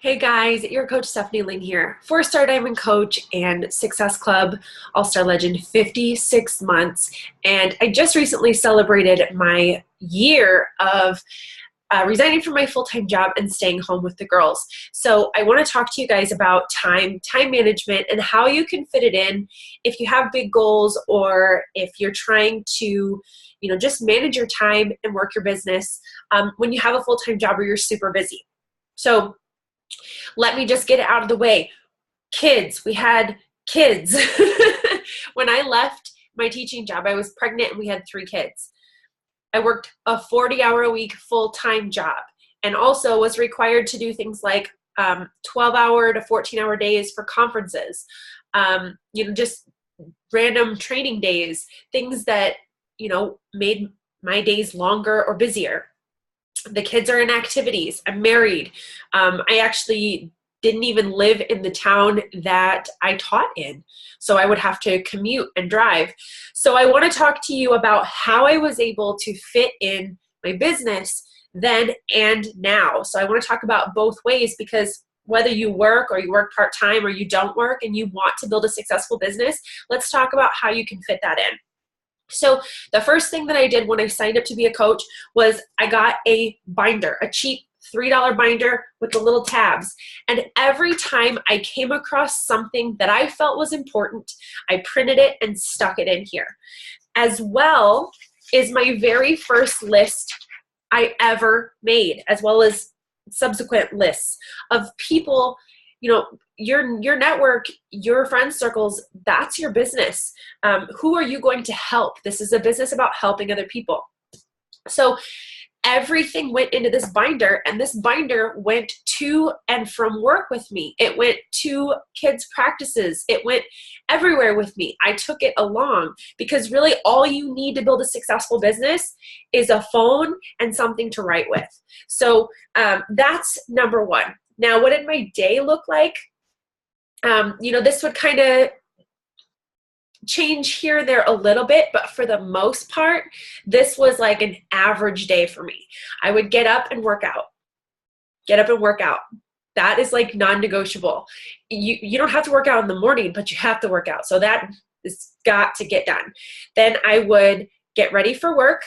Hey guys, your coach Stephanie Ling here, four-star diamond coach and Success Club All-Star Legend 56 months. And I just recently celebrated my year of resigning from my full-time job and staying home with the girls. So I want to talk to you guys about time management, and how you can fit it in if you have big goals, or if you're trying to just manage your time and work your business when you have a full-time job or you're super busy. So let me just get it out of the way. Kids, we had kids. When I left my teaching job, I was pregnant and we had 3 kids. I worked a 40-hour-a-week full-time job, and also was required to do things like 12-hour to 14-hour days for conferences, just random training days, things that, made my days longer or busier. The kids are in activities. I'm married. I actually didn't even live in the town that I taught in, so I would have to commute and drive. So I want to talk to you about how I was able to fit in my business then and now. So I want to talk about both ways, because whether you work or you work part-time or you don't work and you want to build a successful business, let's talk about how you can fit that in. So the first thing that I did when I signed up to be a coach was I got a binder, a cheap $3 binder with the little tabs. And every time I came across something that I felt was important, I printed it and stuck it in here. As well is my very first list I ever made, as well as subsequent lists of people. Your network, your friend circles, that's your business. Who are you going to help? This is a business about helping other people. So everything went into this binder, and this binder went to and from work with me. It went to kids' practices. It went everywhere with me. I took it along, because really all you need to build a successful business is a phone and something to write with. So that's number one. Now, what did my day look like? This would kind of change here and there a little bit, but for the most part, this was like an average day for me. I would get up and work out. That is like non-negotiable. You don't have to work out in the morning, but you have to work out. So that has got to get done. Then I would get ready for work.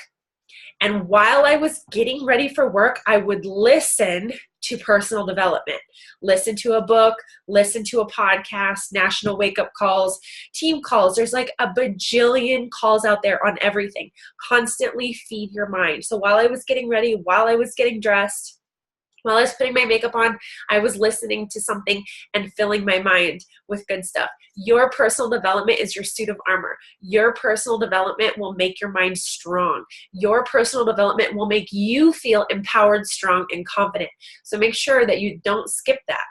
And while I was getting ready for work, I would listen to personal development, listen to a book, listen to a podcast, national wake-up calls, team calls. There's like a bajillion calls out there on everything. Constantly feed your mind. So while I was getting ready, while I was getting dressed, while I was putting my makeup on, I was listening to something and filling my mind with good stuff. Your personal development is your suit of armor. Your personal development will make your mind strong. Your personal development will make you feel empowered, strong, and confident. So make sure that you don't skip that.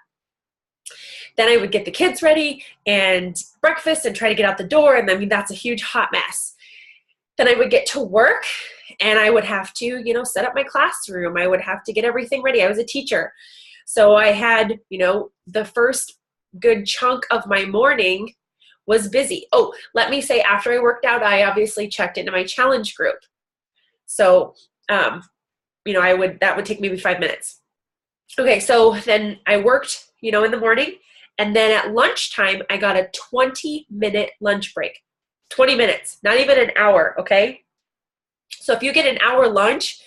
Then I would get the kids ready and breakfast and try to get out the door. And that's a huge hot mess. Then I would get to work, and I would have to, set up my classroom. I would have to get everything ready. I was a teacher. So I had, the first good chunk of my morning was busy. Oh, let me say, after I worked out, I obviously checked into my challenge group. So, that would take maybe 5 minutes. Okay, so then I worked, in the morning, and then at lunchtime, I got a 20-minute lunch break. 20 minutes, not even an hour, okay? So if you get an hour lunch,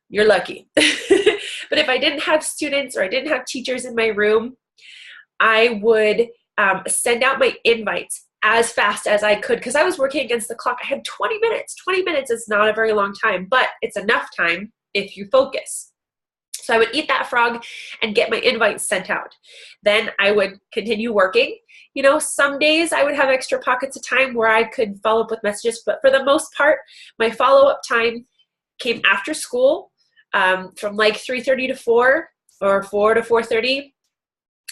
you're lucky. But if I didn't have students or I didn't have teachers in my room, I would send out my invites as fast as I could, because I was working against the clock. I had 20 minutes. 20 minutes is not a very long time, but it's enough time if you focus. So I would eat that frog and get my invites sent out. Then I would continue working. Some days I would have extra pockets of time where I could follow up with messages, but for the most part, my follow-up time came after school, from like 3:30 to 4 or 4 to 4:30.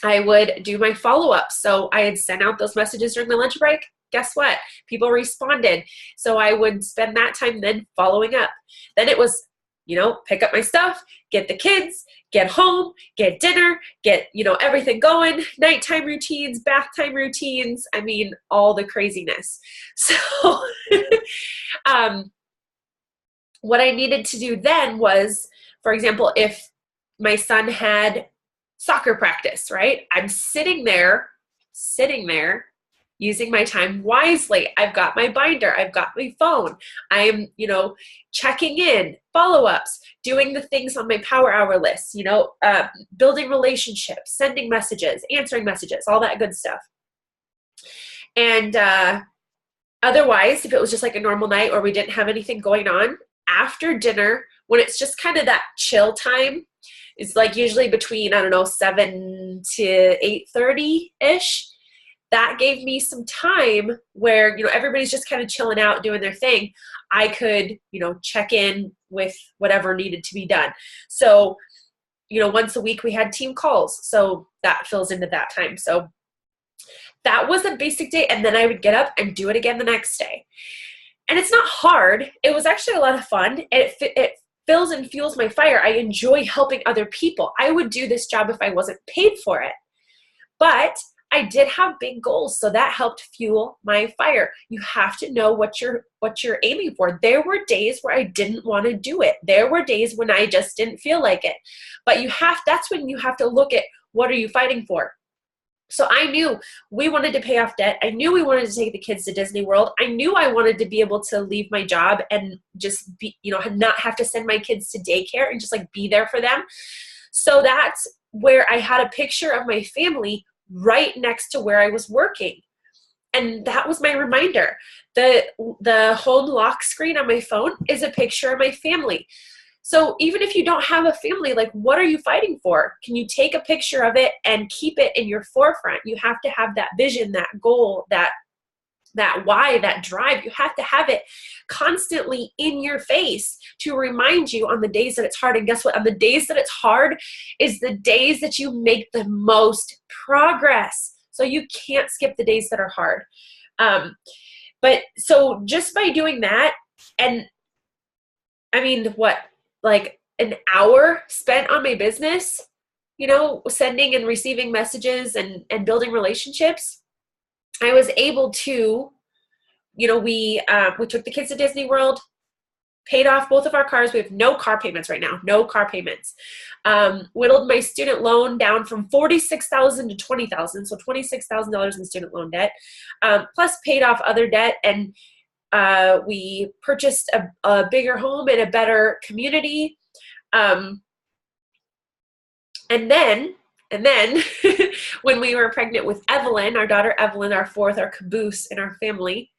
I would do my follow-up. So I had sent out those messages during my lunch break. Guess what? People responded. So I would spend that time then following up. Then it was, pick up my stuff, get the kids, get home, get dinner, get, everything going, nighttime routines, bath time routines, all the craziness. So what I needed to do then was, for example, if my son had soccer practice, right? I'm sitting there, using my time wisely. I've got my binder, I've got my phone. I'm, checking in, follow-ups, doing the things on my power hour list, building relationships, sending messages, answering messages, all that good stuff. And otherwise, if it was just like a normal night or we didn't have anything going on, after dinner, when it's just kind of that chill time, it's like usually between, 7 to 8:30-ish. That gave me some time where, everybody's just kind of chilling out, doing their thing. I could, check in with whatever needed to be done. So, once a week we had team calls. So that fills into that time. So that was a basic day. And then I would get up and do it again the next day. And it's not hard. It was actually a lot of fun. And it fills and fuels my fire. I enjoy helping other people. I would do this job if I wasn't paid for it. But I did have big goals, so that helped fuel my fire. You have to know what you're aiming for. There were days where I didn't want to do it. There were days when I just didn't feel like it. But that's when you have to look at, what are you fighting for? So I knew we wanted to pay off debt. I knew we wanted to take the kids to Disney World. I knew I wanted to be able to leave my job and just be, not have to send my kids to daycare and just like be there for them. So that's where I had a picture of my family right next to where I was working. And that was my reminder. The home lock screen on my phone is a picture of my family. So even if you don't have a family, like, what are you fighting for? Can you take a picture of it and keep it in your forefront? You have to have that vision, that goal, that why, that drive. You have to have it constantly in your face to remind you on the days that it's hard. And guess what? On the days that it's hard is the days that you make the most progress. So you can't skip the days that are hard. But so just by doing that, and like an hour spent on my business, sending and receiving messages and building relationships, I was able to, we took the kids to Disney World, paid off both of our cars. We have no car payments right now, no car payments. Whittled my student loan down from $46,000 to $20,000, so $26,000 in student loan debt, plus paid off other debt. And we purchased a bigger home in a better community. And then when we were pregnant with Evelyn, our daughter Evelyn, our fourth, our caboose in our family,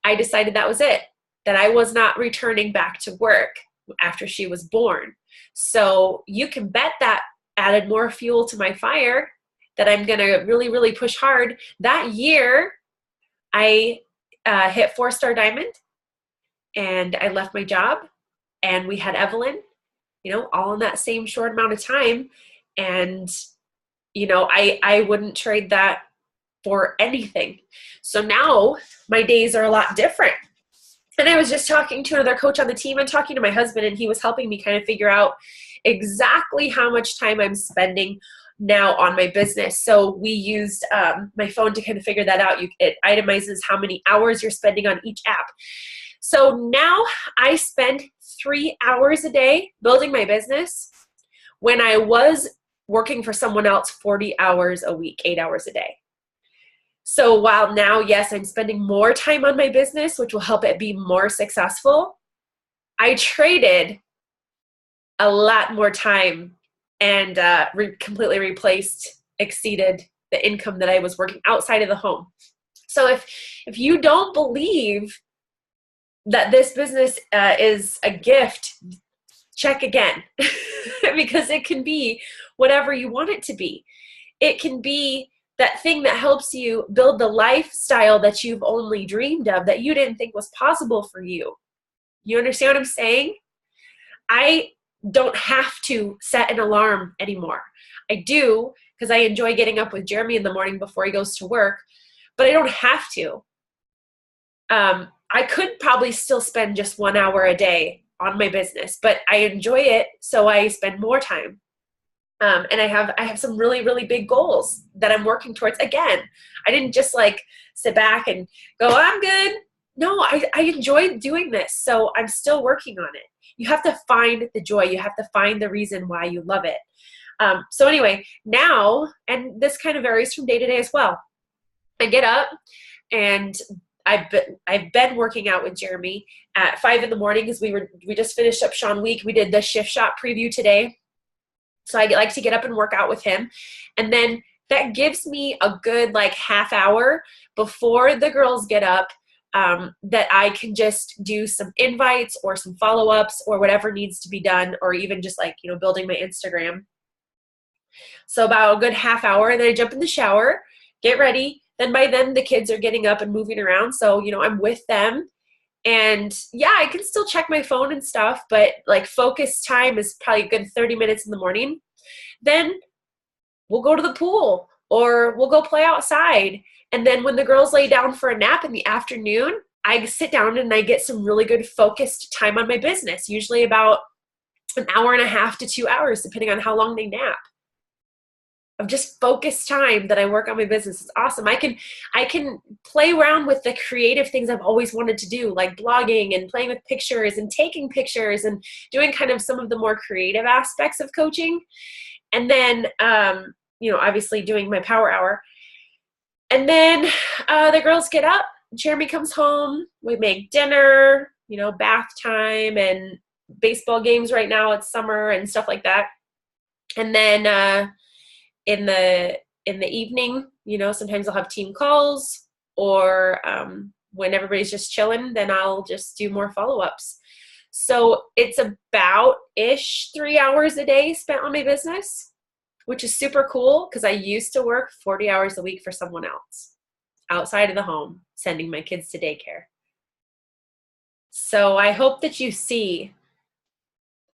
I decided that was it, that I was not returning back to work after she was born. So you can bet that added more fuel to my fire, that I'm going to really, really push hard. That year, I hit 4-star diamond, and I left my job, and we had Evelyn, all in that same short amount of time. And, I wouldn't trade that for anything. So now my days are a lot different. And I was just talking to another coach on the team and talking to my husband, and he was helping me kind of figure out exactly how much time I'm spending now on my business. So we used my phone to kind of figure that out. It itemizes how many hours you're spending on each app. So now I spend 3 hours a day building my business, when I was working for someone else 40 hours a week, 8 hours a day. So while now, yes, I'm spending more time on my business, which will help it be more successful, I traded a lot more time and completely exceeded the income that I was working outside of the home. So if you don't believe that this business is a gift, check again, because it can be whatever you want it to be. It can be that thing that helps you build the lifestyle that you've only dreamed of, that you didn't think was possible for you. You understand what I'm saying? I don't have to set an alarm anymore. I do, because I enjoy getting up with Jeremy in the morning before he goes to work, but I don't have to. I could probably still spend just 1 hour a day on my business, but I enjoy it, so I spend more time. And I have some really, really big goals that I'm working towards. Again, I didn't just like sit back and go, I'm good. No, I enjoy doing this, so I'm still working on it. You have to find the joy. You have to find the reason why you love it. So anyway, now, and this kind of varies from day to day as well. I get up and I've been working out with Jeremy at 5 in the morning because we just finished up Sean Week. We did the Shift Shot preview today. So I like to get up and work out with him. And then that gives me a good like half hour before the girls get up, that I can just do some invites or some follow-ups or whatever needs to be done, or even just like, building my Instagram. So about a good half hour, and then I jump in the shower, get ready. Then by then the kids are getting up and moving around. So, I'm with them. And yeah, I can still check my phone and stuff, but like focus time is probably a good 30 minutes in the morning. Then we'll go to the pool or we'll go play outside. And then when the girls lay down for a nap in the afternoon, I sit down and I get some really good focused time on my business, usually about an hour and a half to 2 hours, depending on how long they nap, of just focused time that I work on my business. It's awesome. I can play around with the creative things I've always wanted to do, like blogging and playing with pictures and taking pictures and doing kind of some of the more creative aspects of coaching. And then, obviously doing my power hour. And then the girls get up, Jeremy comes home, we make dinner, bath time and baseball games right now. It's summer and stuff like that. And then, in the evening, sometimes I'll have team calls, or when everybody's just chilling, then I'll just do more follow-ups. So it's about 3 hours a day spent on my business, which is super cool because I used to work 40 hours a week for someone else outside of the home, sending my kids to daycare. So I hope that you see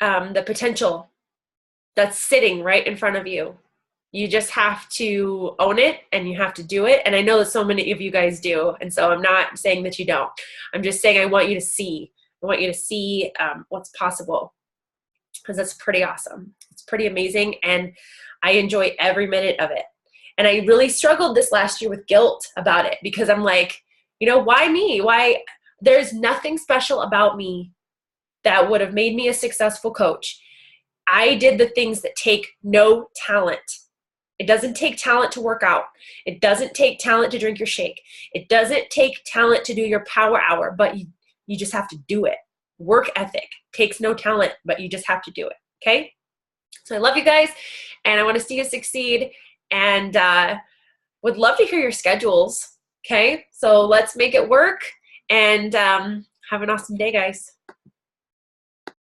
the potential that's sitting right in front of you. You just have to own it and you have to do it. And I know that so many of you guys do. And so I'm not saying that you don't. I'm just saying I want you to see. I want you to see what's possible, because that's pretty awesome. It's pretty amazing. And I enjoy every minute of it. And I really struggled this last year with guilt about it, because I'm like, why me? Why? There's nothing special about me that would have made me a successful coach. I did the things that take no talent. It doesn't take talent to work out. It doesn't take talent to drink your shake. It doesn't take talent to do your power hour, but you just have to do it. Work ethic takes no talent, but you just have to do it, okay? So I love you guys, and I want to see you succeed, and would love to hear your schedules, okay? So let's make it work, and have an awesome day, guys.